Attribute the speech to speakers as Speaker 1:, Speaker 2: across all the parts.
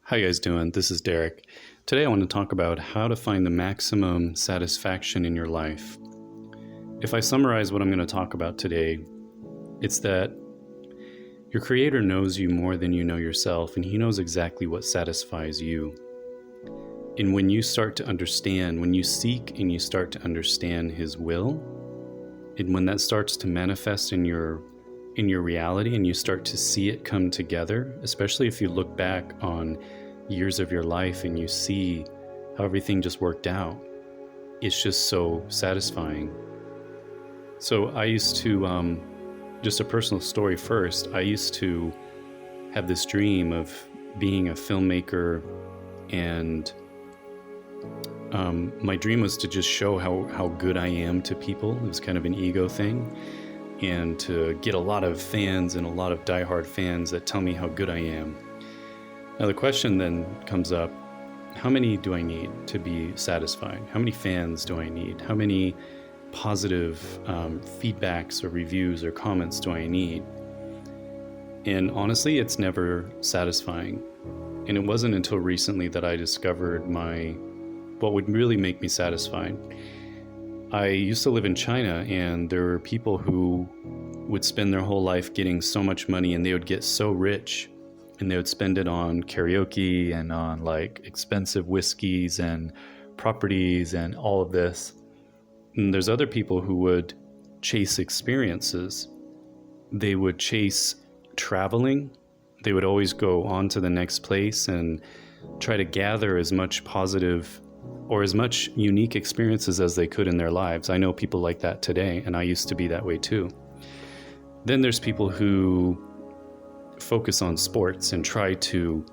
Speaker 1: How you guys doing? This is Derek. Today I want to talk about how to find the maximum satisfaction in your life. If I summarize what I'm going to talk about today, it's that your Creator knows you more than you know yourself, and He knows exactly what satisfies you. And when you start to understand, when you seek and you start to understand His will, and when that starts to manifest in your reality and you start to see it come together, especially if you look back on years of your life and you see how everything just worked out, it's just so satisfying. So I used to, just a personal story first, I used to have this dream of being a filmmaker, and my dream was to just show how good I am to people. It was kind of an ego thing, and to get a lot of fans and a lot of diehard fans that tell me how good I am. Now the question then comes up, how many do I need to be satisfied? How many fans do I need? How many positive feedbacks or reviews or comments do I need? And honestly, it's never satisfying. And it wasn't until recently that I discovered what would really make me satisfied. I used to live in China, and there were people who would spend their whole life getting so much money, and they would get so rich, and they would spend it on karaoke and on like expensive whiskeys and properties and all of this. And there's other people who would chase experiences. They would chase traveling. They would always go on to the next place and try to gather as much positive or as much unique experiences as they could in their lives. I know people like that today, and I used to be that way too. Then there's people who focus on sports and try to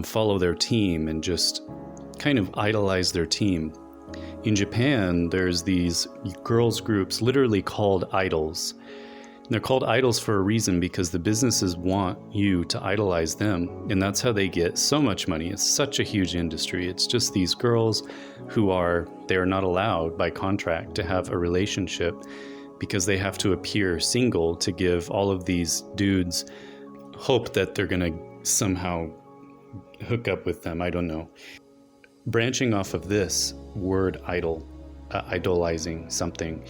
Speaker 1: follow their team and just kind of idolize their team. In Japan, there's these girls groups literally called idols. They're called idols for a reason, because the businesses want you to idolize them, and that's how they get so much money. It's such a huge industry. It's just these girls they are not allowed by contract to have a relationship, because they have to appear single to give all of these dudes hope that they're going to somehow hook up with them. I don't know. Branching off of this word idol, idolizing something,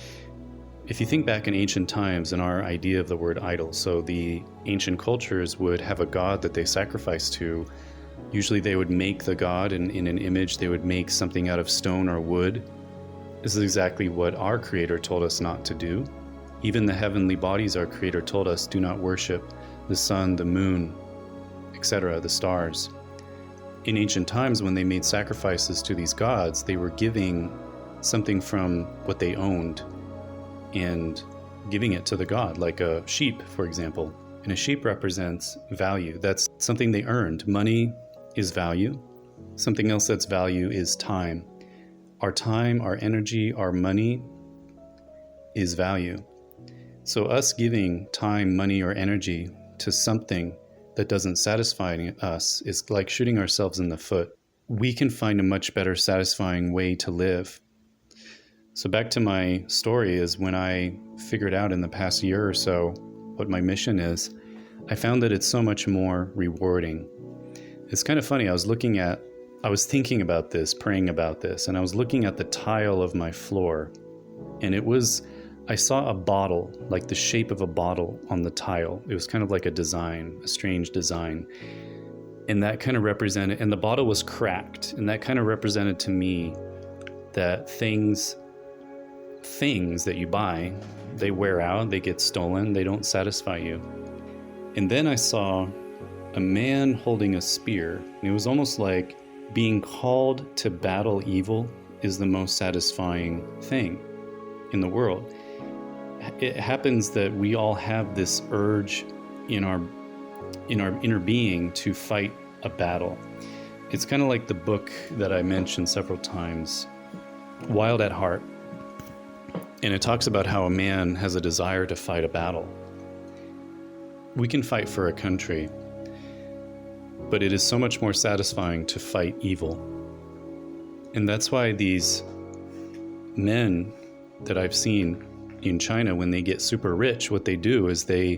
Speaker 1: if you think back in ancient times and our idea of the word idol, so the ancient cultures would have a god that they sacrificed to. Usually they would make the god in an image. They would make something out of stone or wood. This is exactly what our Creator told us not to do. Even the heavenly bodies, our Creator told us, do not worship the sun, the moon, etc., the stars. In ancient times, when they made sacrifices to these gods, they were giving something from what they owned and giving it to the god, like a sheep, for example. And a sheep represents value. That's something they earned. Money is value. Something else that's value is time. Our time, our energy, our money is value. So us giving time, money, or energy to something that doesn't satisfy us is like shooting ourselves in the foot. We can find a much better satisfying way to live. So back to my story is when I figured out in the past year or so what my mission is, I found that it's so much more rewarding. It's kind of funny. I was thinking about this, praying about this, and I was looking at the tile of my floor, and I saw a bottle, like the shape of a bottle on the tile. It was kind of like a design, a strange design. And that kind of represented, and the bottle was cracked, and that kind of represented to me that things that you buy, they wear out, they get stolen, they don't satisfy you. And then I saw a man holding a spear, and it was almost like being called to battle evil is the most satisfying thing in the world. It happens that we all have this urge in our inner being to fight a battle. It's kind of like the book that I mentioned several times, Wild at Heart. And it talks about how a man has a desire to fight a battle. We can fight for a country, but it is so much more satisfying to fight evil. And that's why these men that I've seen in China, when they get super rich, what they do is they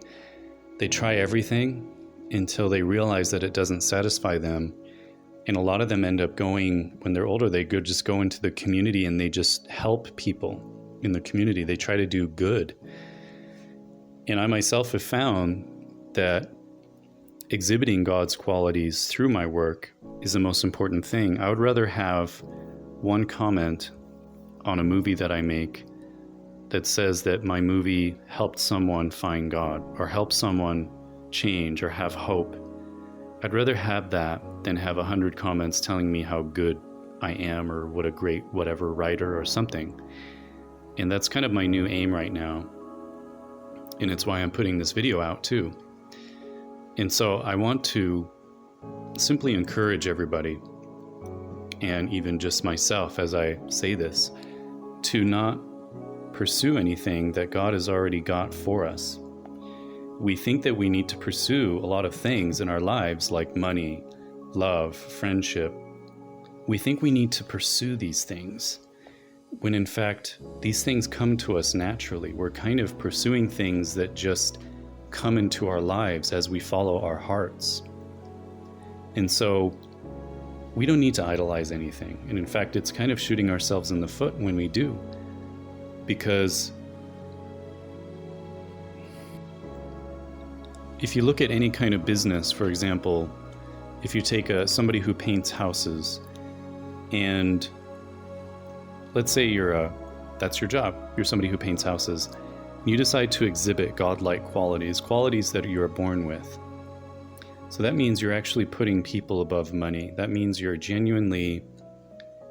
Speaker 1: try everything. until they realize that it doesn't satisfy them. And a lot of them end up going, when they're older, they just go into the community and they just help people in the community. They try to do good. And I myself have found that exhibiting God's qualities through my work is the most important thing. I would rather have one comment on a movie that I make that says that my movie helped someone find God or helped someone change or have hope. I'd rather have that than have 100 comments telling me how good I am or what a great whatever writer or something. And that's kind of my new aim right now. And it's why I'm putting this video out too. And so I want to simply encourage everybody, and even just myself as I say this, to not pursue anything that God has already got for us. We think that we need to pursue a lot of things in our lives like money, love, friendship. We think we need to pursue these things, when in fact, these things come to us naturally. We're kind of pursuing things that just come into our lives as we follow our hearts. And so we don't need to idolize anything. And in fact, it's kind of shooting ourselves in the foot when we do, because if you look at any kind of business, for example, if you take somebody who paints houses, and let's say that's your job, you're somebody who paints houses, and you decide to exhibit godlike qualities that you are born with. So that means you're actually putting people above money. That means you're genuinely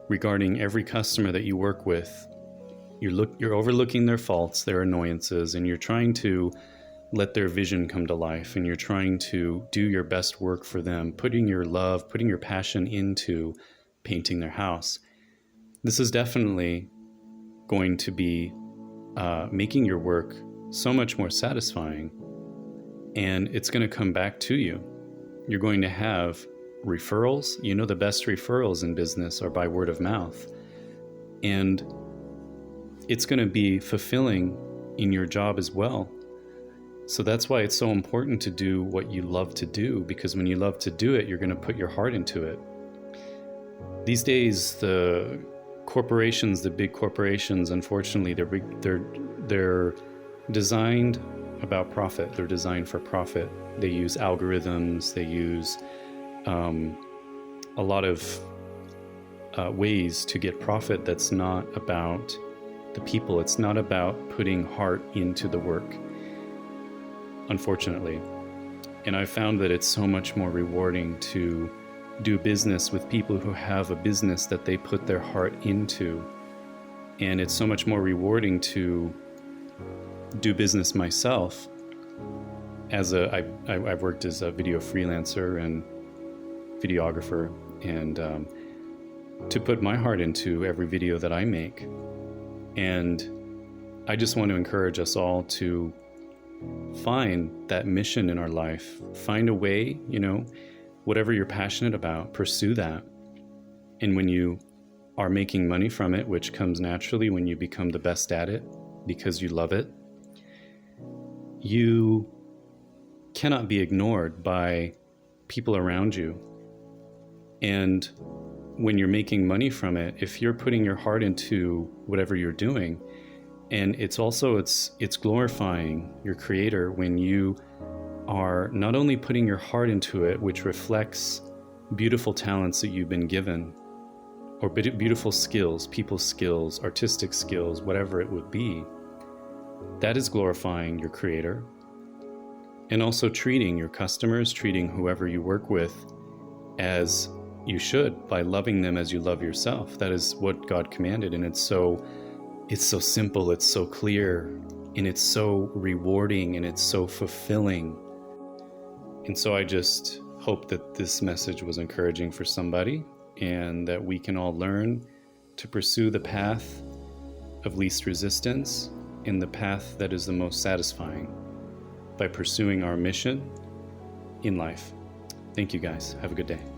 Speaker 1: regarding every customer that you work with. You're overlooking their faults, their annoyances, and you're trying to let their vision come to life, and you're trying to do your best work for them, putting your love, putting your passion into painting their house. This is definitely going to be making your work so much more satisfying, and it's going to come back to you. You're going to have referrals. You know, the best referrals in business are by word of mouth, and it's going to be fulfilling in your job as well. So that's why it's so important to do what you love to do, because when you love to do it, you're going to put your heart into it. These days, the corporations, the big corporations, unfortunately, they're designed about profit. They're designed for profit. They use algorithms. They use a lot of ways to get profit that's not about the people. It's not about putting heart into the work, unfortunately. And I've found that it's so much more rewarding to do business with people who have a business that they put their heart into. And it's so much more rewarding to do business myself. I've worked as a video freelancer and videographer, and to put my heart into every video that I make. And I just want to encourage us all to find that mission in our life. Find a way, whatever you're passionate about, pursue that. And when you are making money from it, which comes naturally when you become the best at it because you love it, you cannot be ignored by people around you. And when you're making money from it, if you're putting your heart into whatever you're doing, and it's glorifying your creator when you are not only putting your heart into it, which reflects beautiful talents that you've been given, or beautiful skills, people skills, artistic skills, whatever it would be, that is glorifying your creator. And also treating your customers, treating whoever you work with as you should, by loving them as you love yourself. That is what God commanded, and it's so simple, it's so clear, and it's so rewarding, and it's so fulfilling. And so I just hope that this message was encouraging for somebody, and that we can all learn to pursue the path of least resistance and the path that is the most satisfying by pursuing our mission in life. Thank you guys. Have a good day.